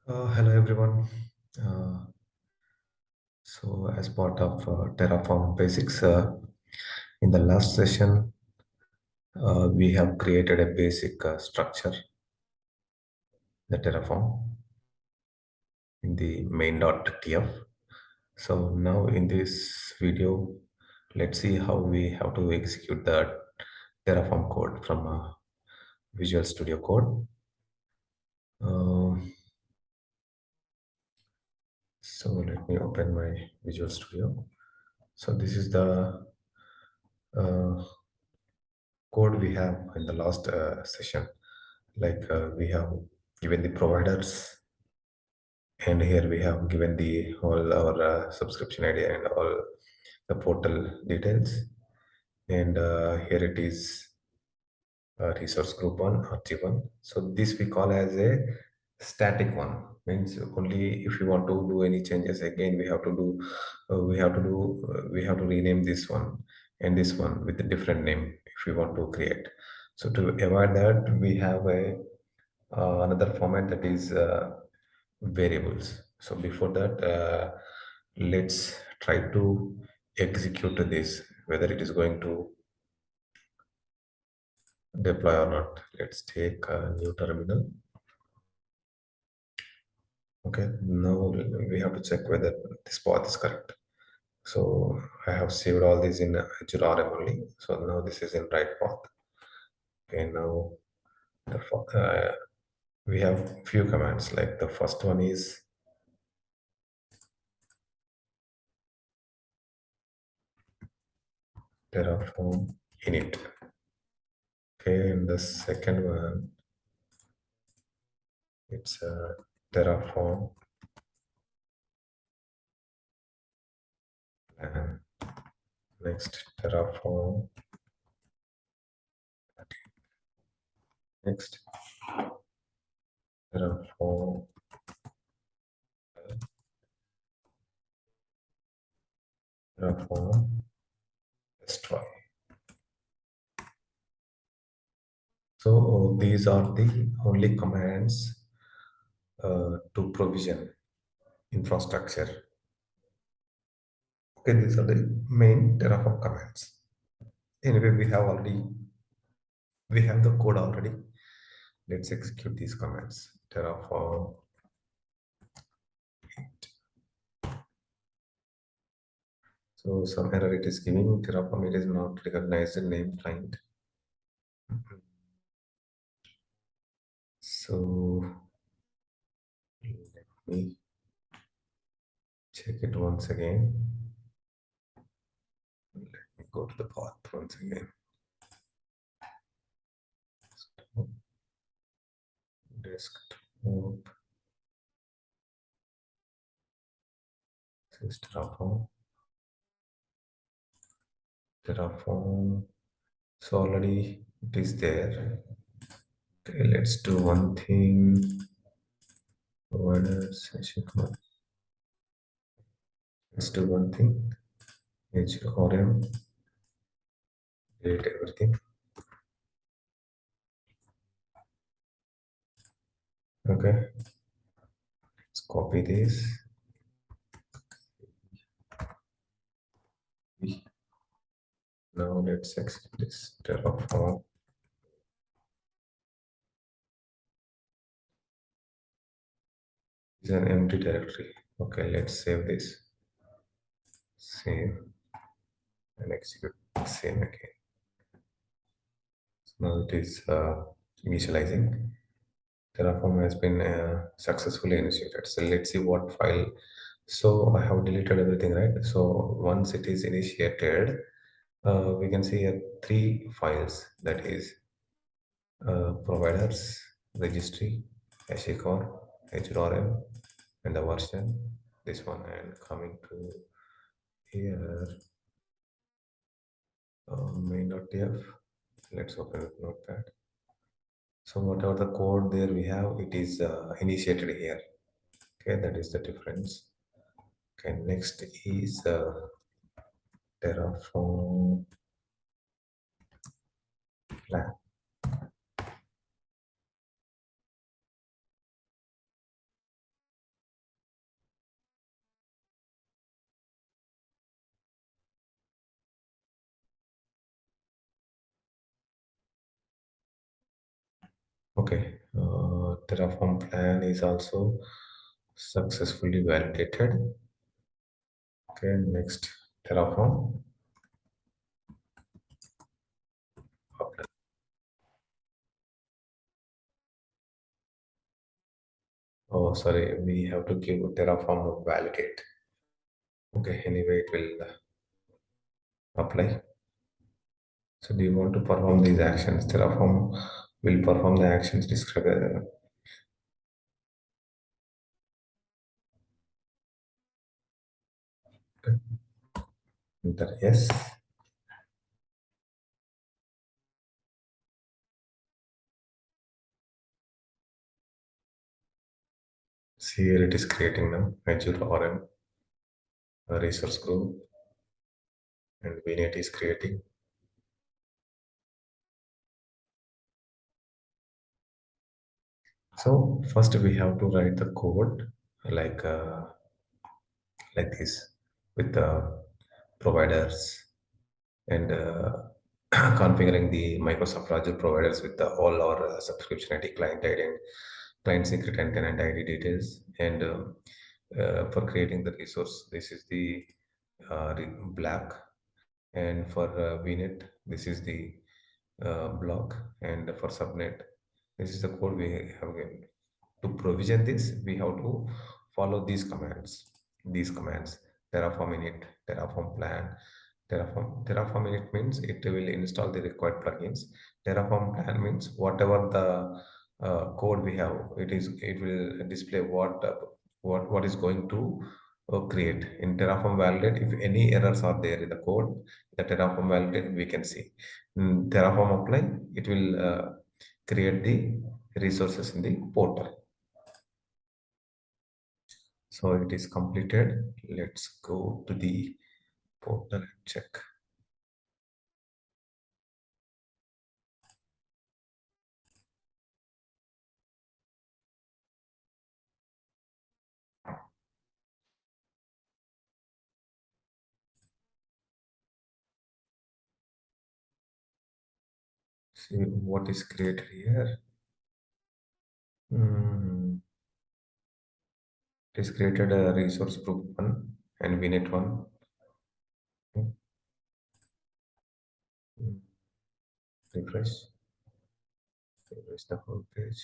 Hello everyone. Uh, so as part of Terraform Basics, in the last session, we have created a basic structure, the Terraform, in the main.tf. So now in this video, let's see how we have to execute the Terraform code from Visual Studio Code. Uh, so let me open my Visual Studio. So this is the uh, code we have in the last session. Like we have given the providers, and here we have given the all our subscription idea and all the portal details, and here it is resource group 1 or G1. So this we call as a static one, means only if you want to do any changes again we have to do we have to rename this one and this one with a different name if we want to create. So to avoid that, we have a another format that is variables. So before that, let's try to execute this, whether it is going to deploy or not. Let's take a new terminal. Okay, now we have to check whether this path is correct. So I have saved all these in Azure RM only. So now this is in right path. Okay, now we have few commands. Like the first one is Terraform init. Okay, and the second one, it's Terraform and next Terraform, next Terraform, Terraform destroy. So these are the only commands to provision infrastructure. Okay, these are the main Terraform commands. Anyway, we have the code already. Let's execute these commands. Terraform. So some error it is giving. Terraform, it is not recognized the name client. So let me check it once again. Let me go to the path once again. Desktop. This is Terraform. Terraform. So already it is there. Okay, let's do one thing. Providers, let's do one thing. HRM, delete everything. Okay, let's copy this. Now let's exit this Terraform. It's an empty directory. Okay, let's save this. Save and execute the same again. So now it is initializing. Terraform has been successfully initiated. So let's see what file. So I have deleted everything, right? So once it is initiated, we can see three files, that is providers, registry, HACOR, HRM, and the version, this one. And coming to here, main.tf, let's open with notepad. So whatever the code there we have, it is initiated here. Okay, that is the difference. Okay, next is Terraform plan. Okay, Terraform plan is also successfully validated. Okay, next Terraform. Apply. Oh, sorry, we have to give Terraform validate. Okay, anyway, it will apply. So, do you want to perform these actions? Terraform will perform the actions described. Enter yes. See here it is creating now Azure RM, a resource group, and VNet is creating. So first we have to write the code like uh, like this with the providers and configuring the Microsoft Azure providers with all our subscription ID, client ID, and client secret and tenant ID details. And for creating the resource, this is the black, and for VNet, this is the block, and for subnet, this is the code we have given. To provision this, we have to follow these commands. These commands: Terraform init, Terraform plan, Terraform init means it will install the required plugins. Terraform plan means whatever the code we have, it will display what is going to create in Terraform validate. If any errors are there in the code, the Terraform validate we can see. Terraform apply, it will create the resources in the portal. So it is completed. Let's go to the portal and check. See what is created here. Hmm, it is created a resource group one and VNet one. Hmm, refresh. Refresh the whole page.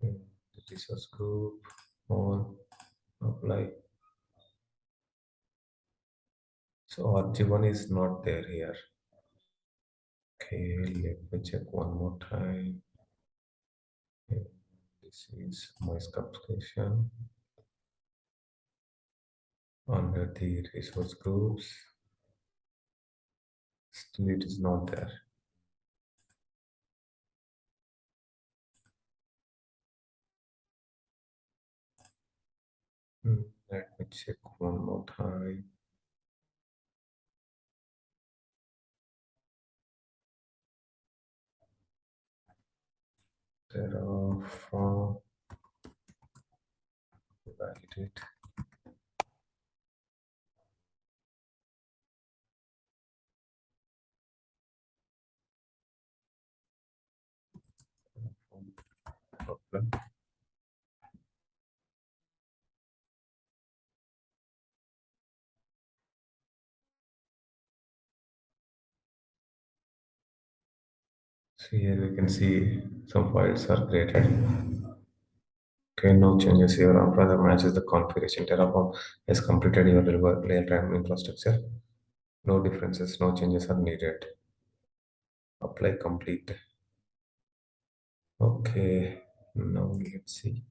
Hmm, the resource group all apply. So RG1 is not there here. Okay, let me check one more time. Okay, this is my subscription under the resource groups. Still, it is not there. Hmm, let me check one more time. Terraform validate. Problem. So here we can see some files are created. Okay, no changes here. Our brother matches the configuration. Terraform has completed your real-time infrastructure. No differences, no changes are needed. Apply complete. Okay, now let's see.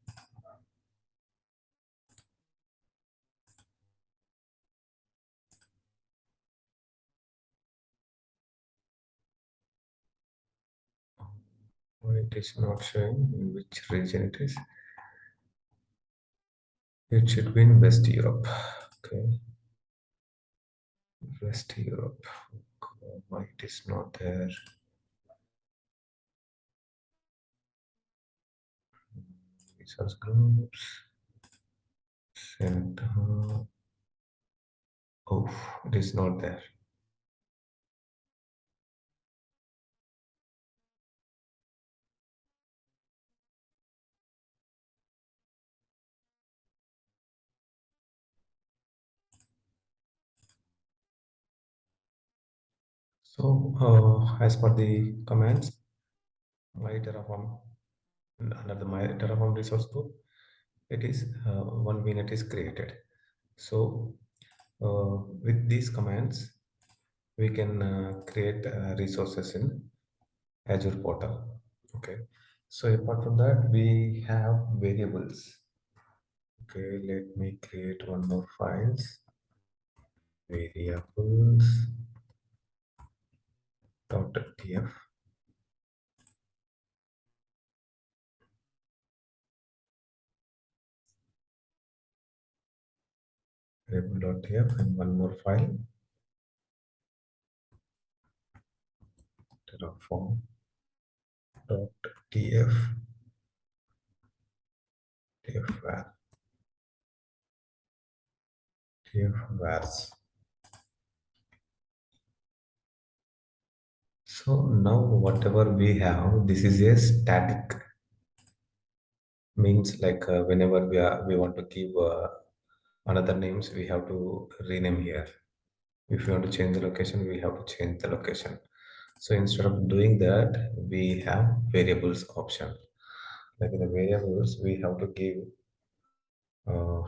Why it is not showing in which region it is. It should be in West Europe. Okay, West Europe. Why it is not there? Resource groups. Center. Oh, it is not there. So, as per the commands, my Terraform under the my Terraform resource group, it is 1 minute is created. So, with these commands, we can create resources in Azure portal. Okay. So apart from that, we have variables. Okay, let me create one more files. Variables .tf. Variable.tf and one more file. Terraform.tf. tf tf-vars. So now whatever we have, this is a static, means like whenever we want to give another names, we have to rename here. If you want to change the location, we have to change the location. So instead of doing that, we have variables option. Like in the variables, we have to give uh,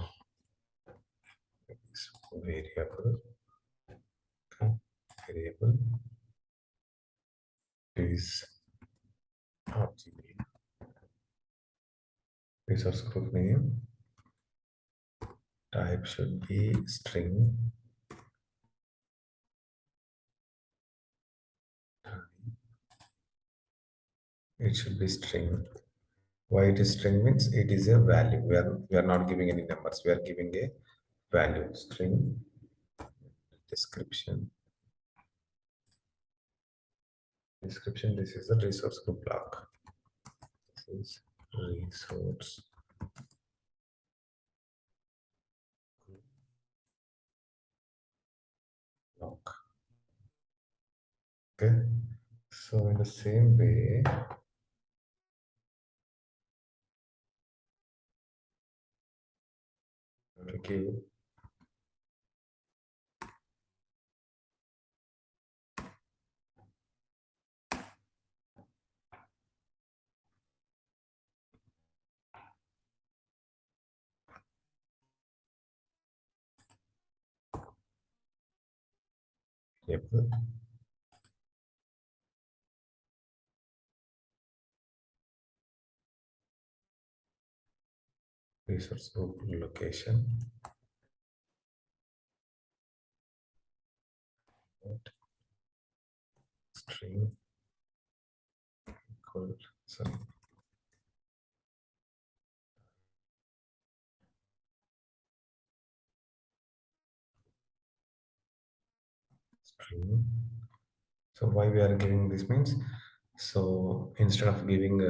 variable, variable is RGB, resource group name, type should be string, it should be string. Why it is string means it is a value. We are not giving any numbers. We are giving a value string description. Description. This is the resource group block. This is resource block. Okay. So in the same way, we give label resource group location. String equal, sorry, string. So why we are giving this means, so instead of giving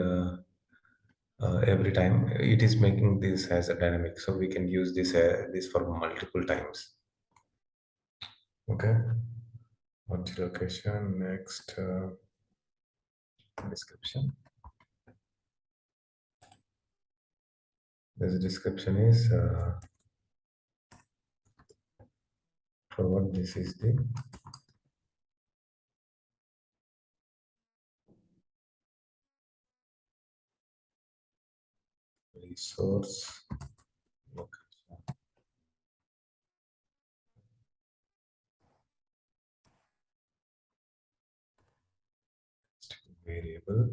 every time, it is making this as a dynamic. So we can use this for multiple times. Okay. Multi-location. Next description. This description is for what this is the resource location variable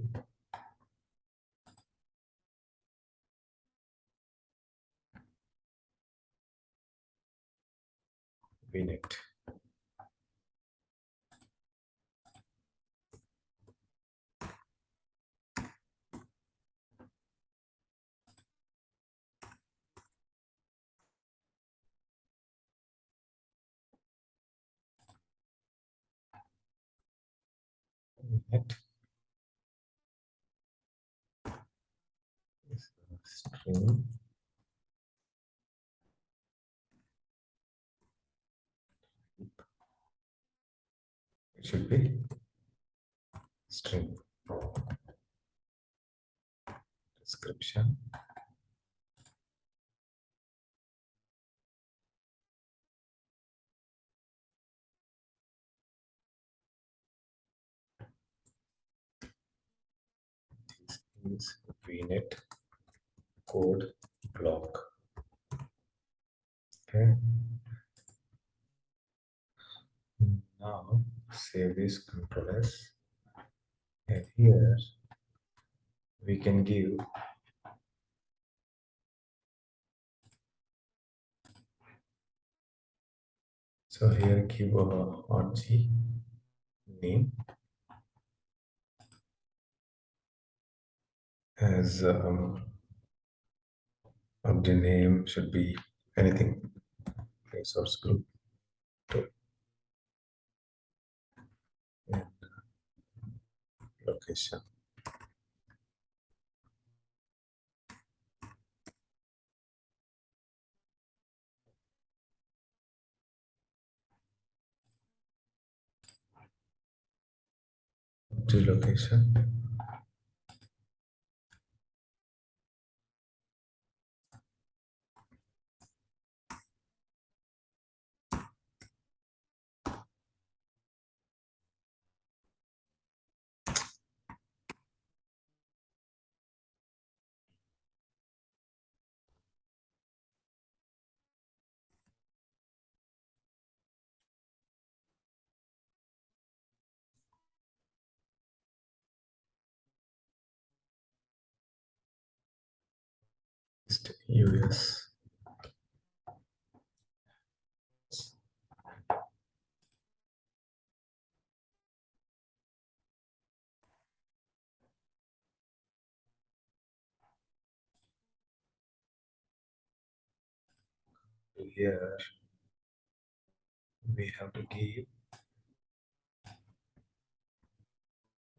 vnet. Vnet is string. It should be string description. is vnet code block. Okay. Now save this control S, and here we can give, so here give a RG name as of the name should be anything, resource group to and location. The location is US. Here we have to give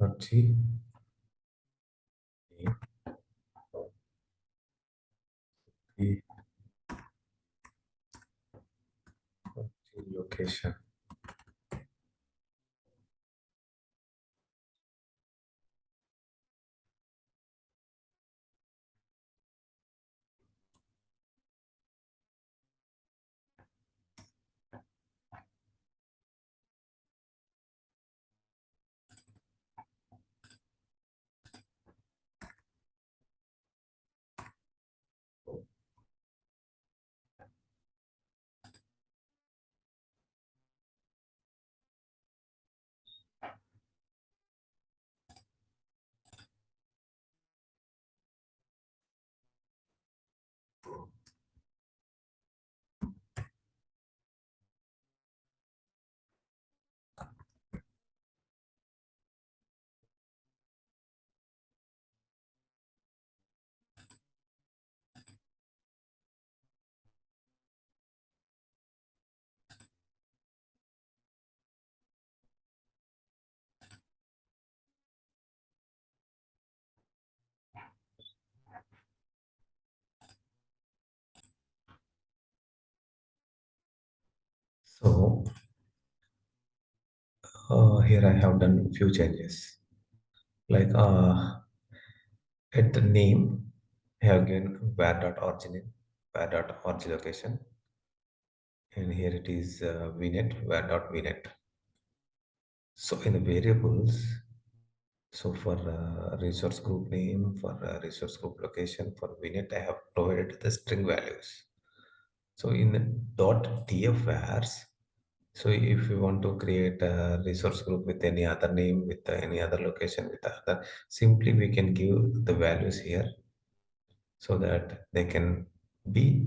RG name, the location. So here I have done few changes. Like at the name, I have given where.origin, where.org location, and here it is vnet, where.vnet. So in the variables, so for resource group name, for resource group location, for vnet, I have provided the string values. So in .df vars, so if you want to create a resource group with any other name, with any other location, with other, simply we can give the values here so that they can be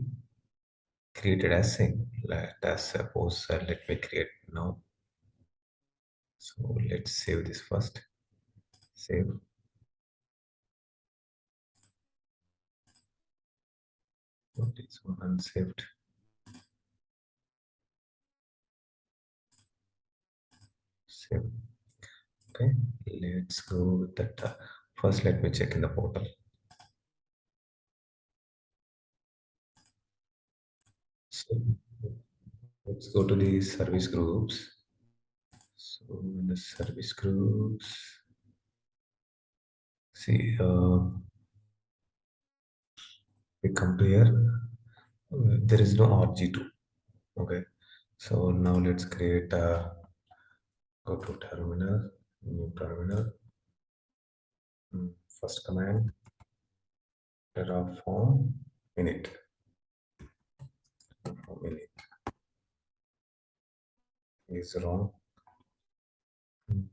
created as same. Let us suppose, let me create now. So let's save this first. Save. So this one unsaved. Save. Okay. Let's go with that. First, let me check in the portal. So let's go to the service groups. So in the service groups, see, we come to here. There is no RG2. Okay. So now let's create go to terminal, new terminal. First command, terraform init. Init is wrong. Mm,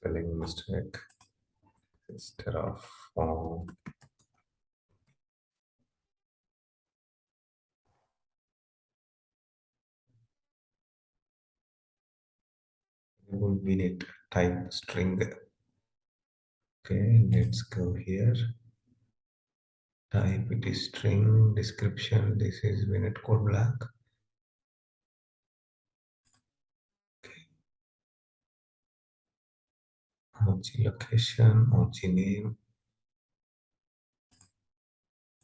Spelling mistake. It's terraform. Init type string. Okay, let's go here. Type it is string description. This is Vinet code black. OG location, OG name.